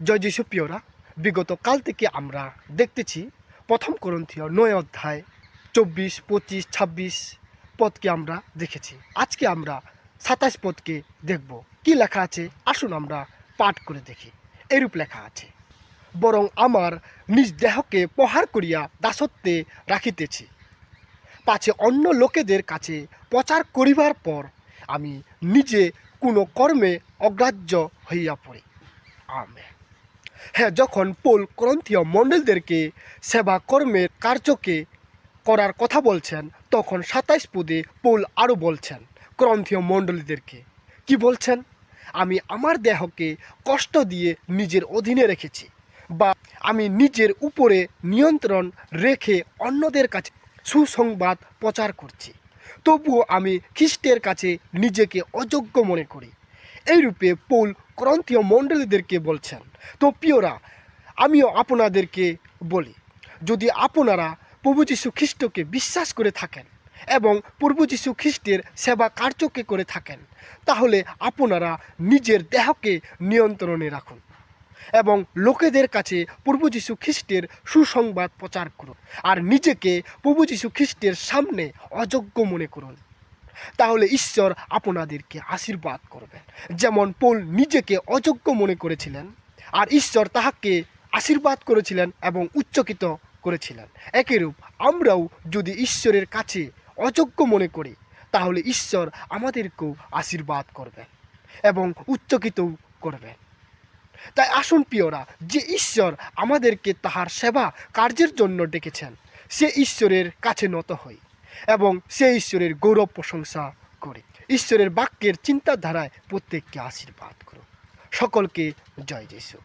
জয় যিশু প্রিয়রা, বিগত কাল থেকে আমরা দেখতেছি প্রথম করন্থীয় 9 অধ্যায় 24, 25, 26 পদকে আমরা দেখেছি। আজকে আমরা 27 পদকে দেখব। কি লেখা আছে আসুন আমরা পাঠ করে দেখি। এরূপ লেখা আছে, বরং আমার নিজ দেহকে প্রহার করিয়া দাসত্বে রাখিতেছি, পাছে অন্য লোকেদের কাছে প্রচার করিবার পর আমি নিজে কোনো কর্মে অগ্রাহ্য হইয়া পড়ি। আমেন। হ্যাঁ, যখন পৌল করন্থীয় মণ্ডলীদেরকে সেবা কর্মের কার্যকে করার কথা বলছেন, তখন 27 পদে পৌল আরও বলছেন করন্থীয় মণ্ডলীদেরকে, কি বলছেন? আমি আমার দেহকে কষ্ট দিয়ে নিজের অধীনে রেখেছি, বা আমি নিজের উপরে নিয়ন্ত্রণ রেখে অন্যদের কাছে সুসংবাদ প্রচার করছি, তবুও আমি খ্রিস্টের কাছে নিজেকে অযোগ্য মনে করি। এইরূপে পৌল করন্থীয় মণ্ডলীদেরকে বলছেন। তো প্রিয়রা, আমিও আপনাদেরকে বলি, যদি আপনারা প্রভু যীশু খ্রিস্টকে বিশ্বাস করে থাকেন এবং প্রভু যীশু খ্রিস্টের সেবা কার্যকে করে থাকেন, তাহলে আপনারা নিজের দেহকে নিয়ন্ত্রণে রাখুন এবং লোকেদের কাছে প্রভু যীশু খ্রিস্টের সুসংবাদ প্রচার করুন, আর নিজেকে প্রভু যীশু খ্রিস্টের সামনে অযোগ্য মনে করুন। তাহলে ঈশ্বর আপনাদেরকে আশীর্বাদ করবেন। যেমন পৌল নিজেকে অযোগ্য মনে করেছিলেন, আর ঈশ্বর তাহাকে আশীর্বাদ করেছিলেন এবং উচ্চকিত করেছিলেন, একইরূপ আমরাও যদি ঈশ্বরের কাছে অযোগ্য মনে করি, তাহলে ঈশ্বর আমাদেরকেও আশীর্বাদ করবেন এবং উচ্চকিতও করবেন। তাই আসুন প্রিয়রা, যে ঈশ্বর আমাদেরকে তাহার সেবা কার্যের জন্য ডেকেছেন, সে ঈশ্বরের কাছে নত হই এবং সে ঈশ্বরের গৌরব প্রশংসা করি। ঈশ্বরের বাক্যের চিন্তাধারায় প্রত্যেককে আশীর্বাদ করুন। সকলকে জয় যিশু।